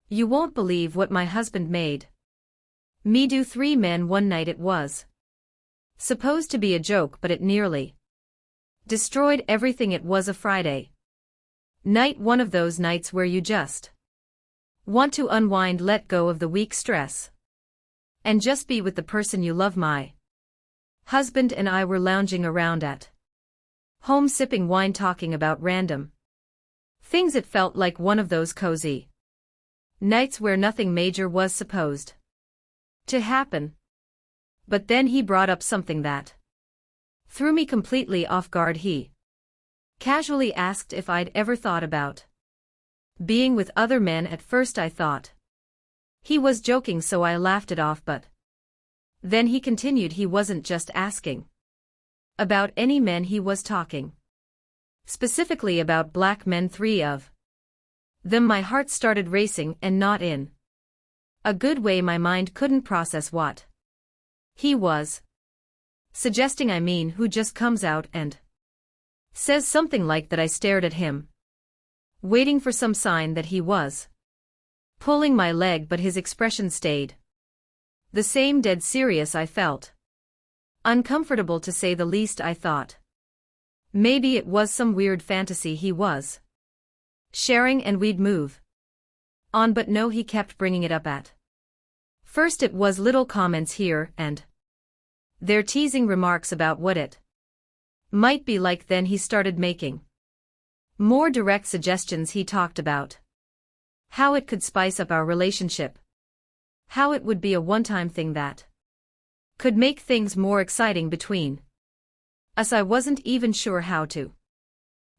You won't believe what my husband made me do. 3 men one night. It was supposed to be a joke, but it nearly destroyed everything. It was a Friday night, one of those nights where you just want to unwind, let go of the week stress, and just be with the person you love. My husband and I were lounging around at home, sipping wine, talking about random things. It felt like one of those cozy nights where nothing major was supposed to happen. But then he brought up something that threw me completely off guard. He casually asked if I'd ever thought about being with other men. At first I thought he was joking, so I laughed it off, but then he continued he wasn't just asking about any men, he was talking specifically about black men, 3 of them. My heart started racing, and not in a good way. My mind couldn't process what he was suggesting. I mean, who just comes out and says something like that? I stared at him, waiting for some sign that he was pulling my leg, but his expression stayed the same, dead serious. I felt uncomfortable, to say the least. I thought maybe it was some weird fantasy he was sharing and we'd move on, but no, he kept bringing it up. At first it was little comments here and there, teasing remarks about what it might be like. Then he started making more direct suggestions. He talked about how it could spice up our relationship, how it would be a one-time thing that could make things more exciting between us. I wasn't even sure how to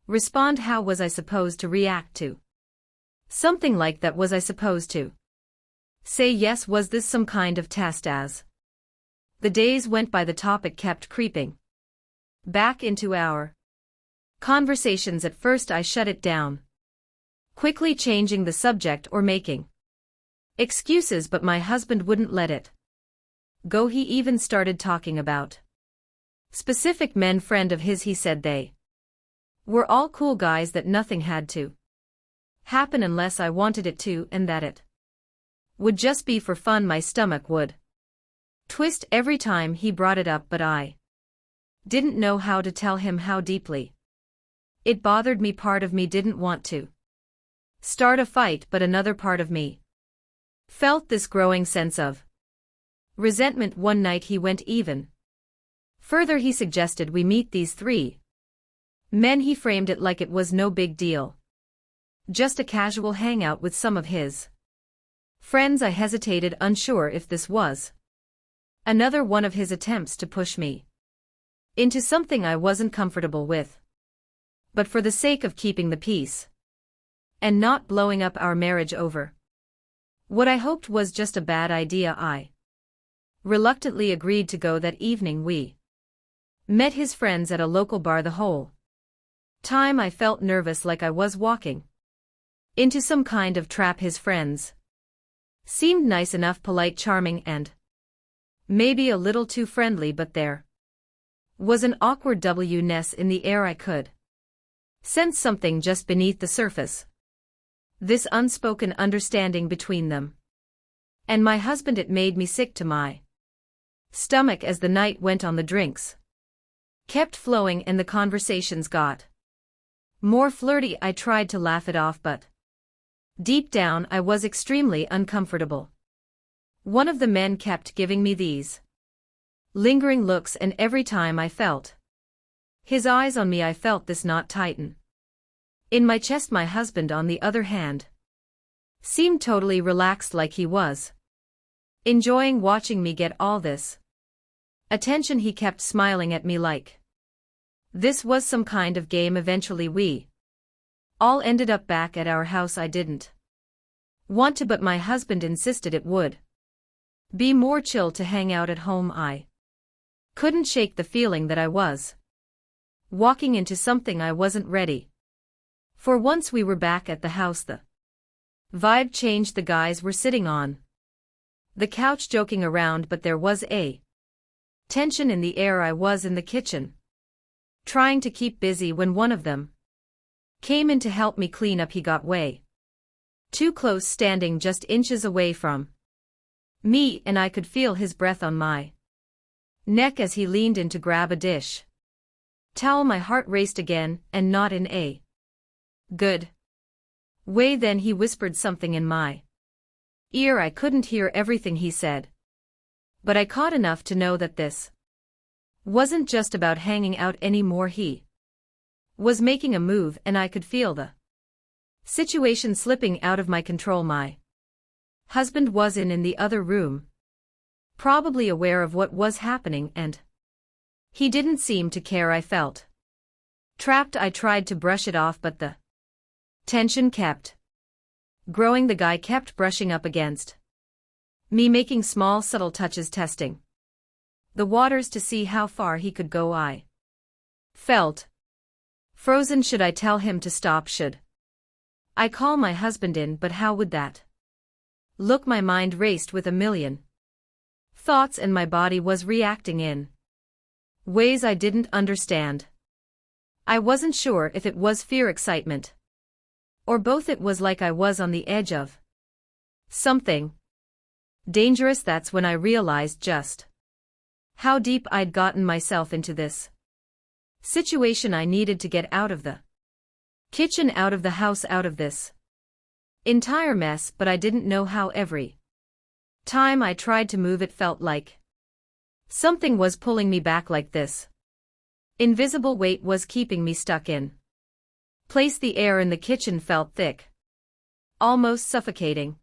respond. How was I supposed to react to something like that? Was I supposed to say yes? Was this some kind of test? As the days went by, the topic kept creeping back into our conversations. At first I shut it down, quickly changing the subject or making excuses, but my husband wouldn't let it go. He even started talking about specific men. Friend of his, he said they were all cool guys, that nothing had to happen unless I wanted it to, and that it would just be for fun. My stomach would twist every time he brought it up, but I didn't know how to tell him how deeply it bothered me. Part of me didn't want to start a fight, but another part of me felt this growing sense of resentment. One night he went even further. He suggested we meet these 3 men. He framed it like it was no big deal, just a casual hangout with some of his friends. I hesitated, unsure if this was another one of his attempts to push me into something I wasn't comfortable with. But for the sake of keeping the peace and not blowing up our marriage over what I hoped was just a bad idea, I reluctantly agreed to go. That evening we met his friends at a local bar. The whole time I felt nervous, like I was walking into some kind of trap. His friends seemed nice enough, polite, charming, and maybe a little too friendly, but there was an awkward ness in the air. I could sense something just beneath the surface, this unspoken understanding between them and my husband. It made me sick to my stomach as the night went on. The drinks kept flowing and the conversations got more flirty. I tried to laugh it off, but deep down I was extremely uncomfortable. One of the men kept giving me these lingering looks, and every time I felt his eyes on me, I felt this knot tighten in my chest. My husband, on the other hand, seemed totally relaxed, like he was enjoying watching me get all this attention. He kept smiling at me like this was some kind of game. Eventually we all ended up back at our house. I didn't want to, but my husband insisted it would be more chill to hang out at home. I couldn't shake the feeling that I was walking into something I wasn't ready for. Once we were back at the house, the vibe changed. The guys were sitting on the couch joking around, but there was a tension in the air. I was in the kitchen, trying to keep busy, when one of them came in to help me clean up. He got way Too close, standing just inches away from me, and I could feel his breath on my neck as he leaned in to grab a dish towel. My heart raced again, and not in a good way. Then he whispered something in my ear. I couldn't hear everything he said, but I caught enough to know that this wasn't just about hanging out anymore. He was making a move, and I could feel the situation slipping out of my control. My husband was in the other room, probably aware of what was happening, and he didn't seem to care. I felt trapped. I tried to brush it off, but the tension kept growing. The guy kept brushing up against me, making small, subtle touches, testing the waters to see how far he could go. I felt frozen. Should I tell him to stop? Should I call my husband in? But how would that look? My mind raced with a million thoughts, and my body was reacting in ways I didn't understand. I wasn't sure if it was fear, excitement, or both. It was like I was on the edge of something dangerous. That's when I realized just how deep I'd gotten myself into this situation. I needed to get out of the kitchen, out of the house, out of this entire mess, but I didn't know how. Every time I tried to move, it felt like something was pulling me back, like this invisible weight was keeping me stuck in place. The air in the kitchen felt thick, almost suffocating.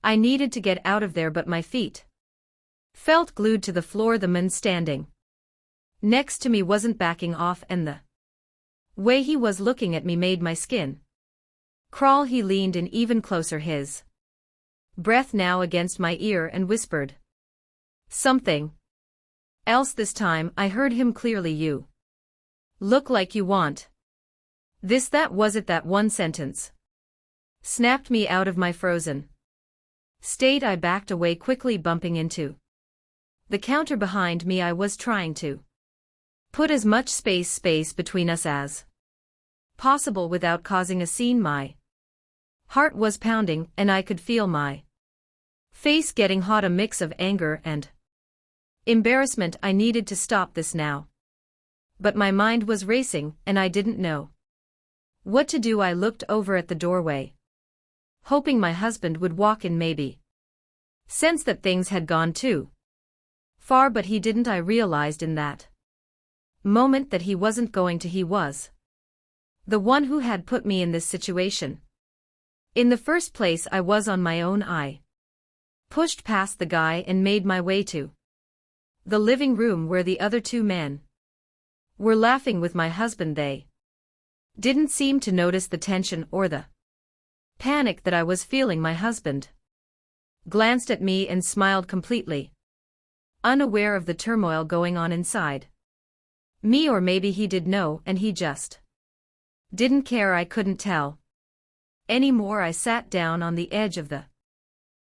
I needed to get out of there, but my feet felt glued to the floor. The man standing next to me wasn't backing off, and the way he was looking at me made my skin crawl. He leaned in even closer, his breath now against my ear, and whispered something else. This time I heard him clearly. You look like you want this. That was it. That one sentence snapped me out of my frozen state. I backed away quickly, bumping into the counter behind me. I was trying to put as much space between us as possible without causing a scene. My heart was pounding, and I could feel my face getting hot, a mix of anger and embarrassment. I needed to stop this now, but my mind was racing, and I didn't know what to do. I looked over at the doorway, hoping my husband would walk in, maybe sense that things had gone too far, but he didn't. I realized in that moment that he wasn't going to. He was the one who had put me in this situation in the first place. I was on my own. I pushed past the guy and made my way to the living room where the other two men were laughing with my husband. They didn't seem to notice the tension or the panic that I was feeling. My husband glanced at me and smiled, completely unaware of the turmoil going on inside me. Or maybe he did know, and he just didn't care. I couldn't tell anymore. I sat down on the edge of the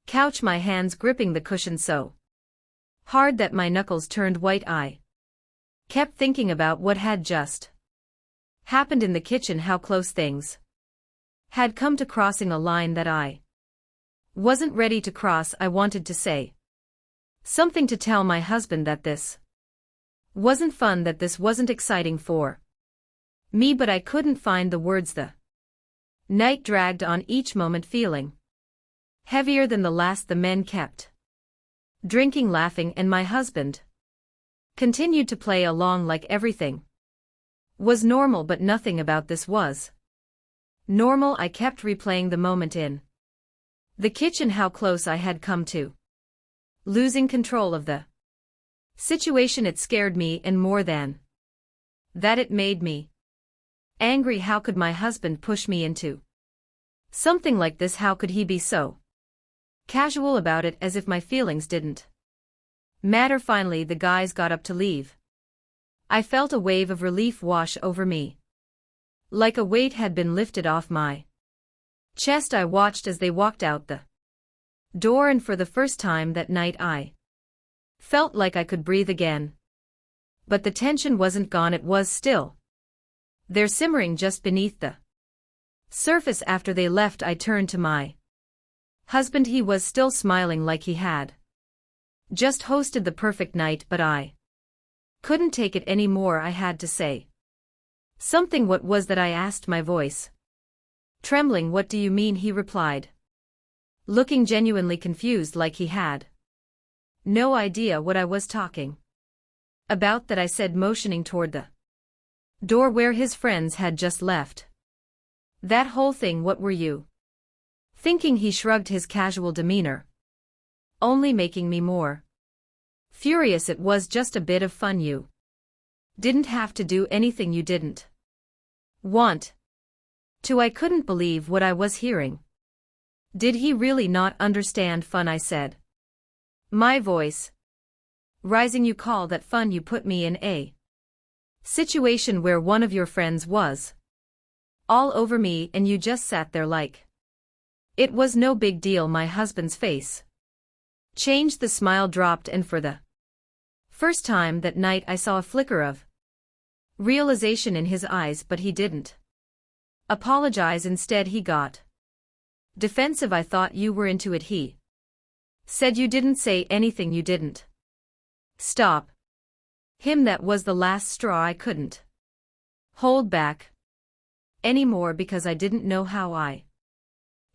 couch, my hands gripping the cushion so hard that my knuckles turned white. I kept thinking about what had just happened in the kitchen, how close things had come to crossing a line that I wasn't ready to cross. I wanted to say something, to tell my husband that this wasn't fun, that this wasn't exciting for me, but I couldn't find the words. The night dragged on, each moment feeling heavier than the last. The men kept drinking, laughing, and my husband continued to play along like everything was normal, but nothing about this was normal. I kept replaying the moment in the kitchen, how close I had come to losing control of the situation. It scared me, and more than that, it made me angry. How could my husband push me into something like this? How could he be so casual about it, as if my feelings didn't matter? Finally, the guys got up to leave. I felt a wave of relief wash over me, like a weight had been lifted off my chest. I watched as they walked out the door, and for the first time that night I felt like I could breathe again. But the tension wasn't gone. It was still there, simmering just beneath the surface after they left. I turned to my husband. He was still smiling like he had just hosted the perfect night, but I couldn't take it anymore. I had to say something. What was that? I asked, my voice trembling. What do you mean? He replied, looking genuinely confused, like he had no idea what I was talking about. That I said, motioning toward the door where his friends had just left. That whole thing, what were you thinking? He shrugged, his casual demeanor only making me more furious. It was just a bit of fun. You didn't have to do anything you didn't want to. I couldn't believe what I was hearing. Did he really not understand fun? I said, my voice rising. You call that fun? You put me in a situation where one of your friends was all over me and you just sat there like it was no big deal. My husband's face changed. The smile dropped, and for the first time that night I saw a flicker of realization in his eyes. But he didn't apologize. Instead he got defensive. I thought you were into it. He said. You didn't say anything. You didn't stop him. That was the last straw. I couldn't hold back anymore because I didn't know how. I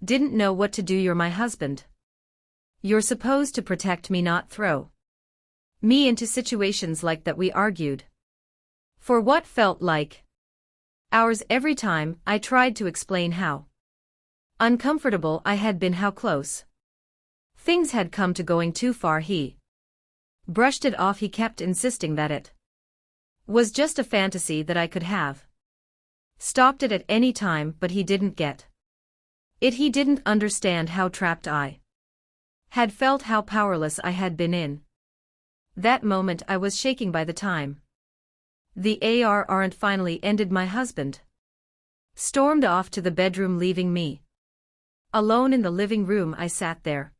didn't know what to do. You're my husband. You're supposed to protect me, not throw me into situations like that. We argued for what felt like hours. Every time I tried to explain how uncomfortable I had been, how close things had come to going too far, he brushed it off. He kept insisting that it was just a fantasy, that I could have stopped it at any time, but he didn't get it. He didn't understand how trapped I had felt, how powerless I had been in that moment. I was shaking. By the time the aren't finally ended, my husband stormed off to the bedroom, leaving me alone in the living room. I sat there,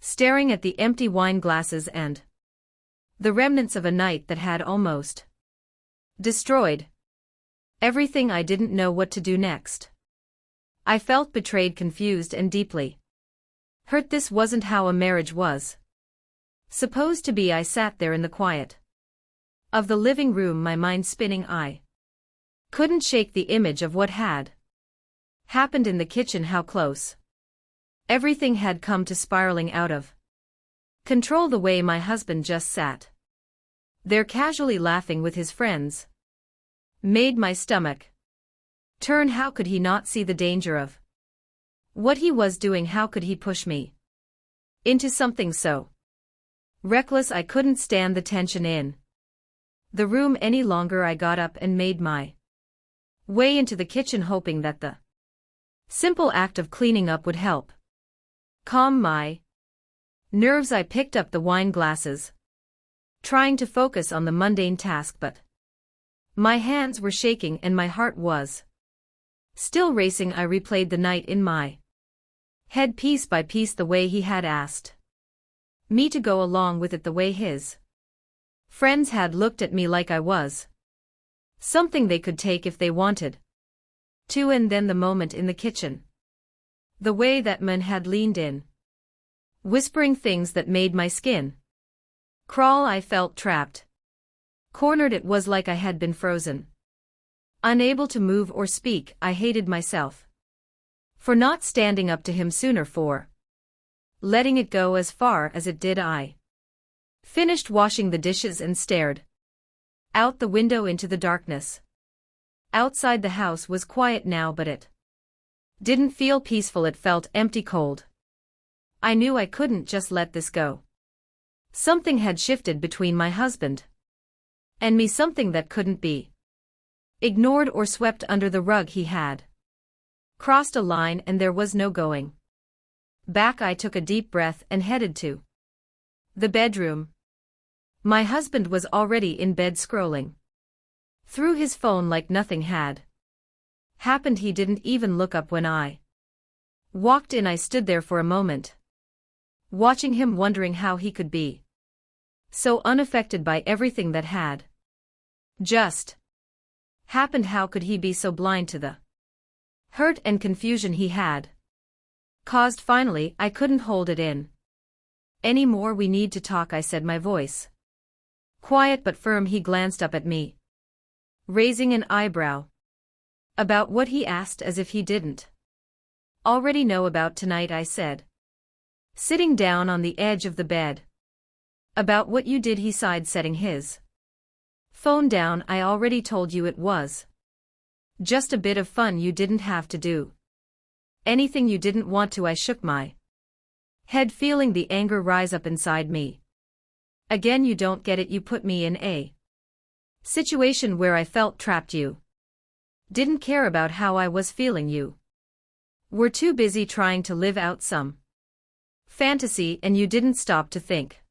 staring at the empty wine glasses and the remnants of a night that had almost destroyed everything. I didn't know what to do next. I felt betrayed, confused, and deeply hurt. This wasn't how a marriage was supposed to be. I sat there in the quiet of the living room, my mind spinning. I couldn't shake the image of what had happened in the kitchen, how close everything had come to spiraling out of control. The way my husband just sat there casually laughing with his friends made my stomach turn. How could he not see the danger of what he was doing? How could he push me into something so reckless? I couldn't stand the tension in the room any longer. I got up and made my way into the kitchen, hoping that the simple act of cleaning up would help calm my nerves. I picked up the wine glasses, trying to focus on the mundane task, but my hands were shaking and my heart was still racing. I replayed the night in my head, piece by piece, the way he had asked me to go along with it, the way his friends had looked at me like I was something they could take if they wanted to, and then the moment in the kitchen, the way that man had leaned in, whispering things that made my skin crawl. I felt trapped, cornered. It was like I had been frozen, unable to move or speak. I hated myself for not standing up to him sooner, for letting it go as far as it did. I finished washing the dishes and stared out the window into the darkness. Outside the house was quiet now, but it didn't feel peaceful. It felt empty, cold. I knew I couldn't just let this go. Something had shifted between my husband and me, something that couldn't be ignored or swept under the rug. He had crossed a line and there was no going back. I took a deep breath and headed to the bedroom. My husband was already in bed, scrolling through his phone like nothing had happened. He didn't even look up when I walked in. I stood there for a moment, watching him, wondering how he could be so unaffected by everything that had just happened. How could he be so blind to the hurt and confusion he had caused. Finally, I couldn't hold it in any more. "We need to talk," I said, my voice quiet but firm. He glanced up at me, raising an eyebrow. "About what?" he asked, as if he didn't already know about tonight, I said, sitting down on the edge of the bed. "About what you did," he sighed, setting his phone down. "I already told you it was just a bit of fun. You didn't have to do anything you didn't want to." I shook my head, feeling the anger rise up inside me. "Again, you don't get it. You put me in a situation where I felt trapped. You didn't care about how I was feeling. You were too busy trying to live out some fantasy, and you didn't stop to think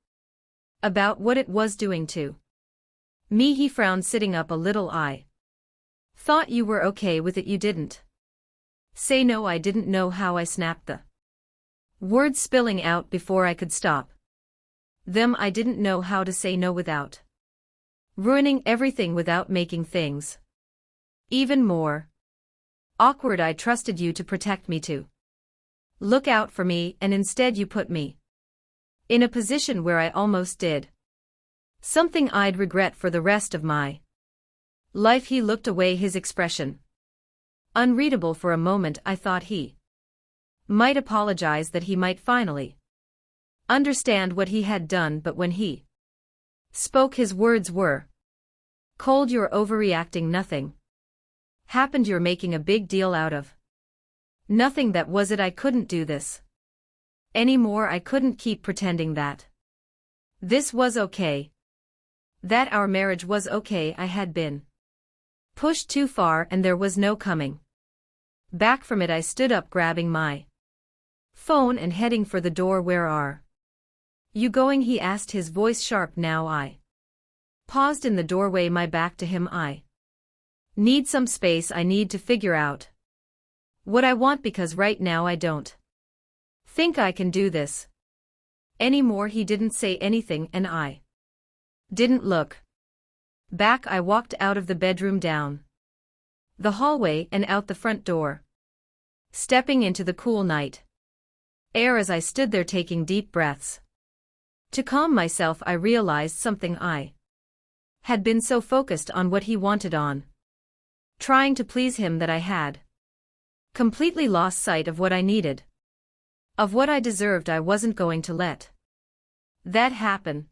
about what it was doing to me." He frowned, sitting up a little. "I thought you were okay with it. You didn't say no." I didn't know how. I snapped, the words spilling out before I could stop them. I didn't know how to say no without ruining everything, without making things even more awkward. "I trusted you to protect me, to look out for me, and instead you put me in a position where I almost did something I'd regret for the rest of my life." He looked away, his expression unreadable. For a moment I thought he might apologize, that he might finally understand what he had done, but when he spoke, his words were cold. "You're overreacting. Nothing happened. You're making a big deal out of nothing. That was it. I couldn't do this anymore. I couldn't keep pretending that this was okay, that our marriage was okay. I had been pushed too far, and there was no coming back from it." I stood up, grabbing my phone and heading for the door. "Where are you going?" he asked, his voice sharp now. I paused in the doorway, my back to him. "I need some space. I need to figure out what I want, because right now I don't think I can do this anymore." He didn't say anything, and I didn't look back. I walked out of the bedroom, down the hallway, and out the front door, stepping into the cool night air. As I stood there taking deep breaths to calm myself, I realized something. I had been so focused on what he wanted, on trying to please him, that I had completely lost sight of what I needed, of what I deserved. I wasn't going to let that happen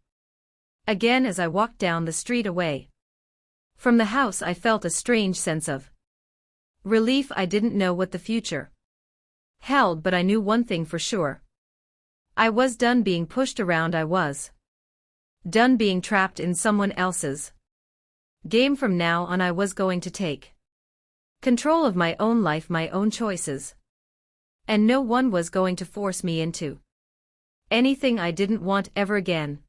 again. As I walked down the street away from the house, I felt a strange sense of relief. I didn't know what the future held, but I knew one thing for sure. I was done being pushed around. I was done being trapped in someone else's game. From now on, I was going to take control of my own life, my own choices, and no one was going to force me into anything I didn't want ever again.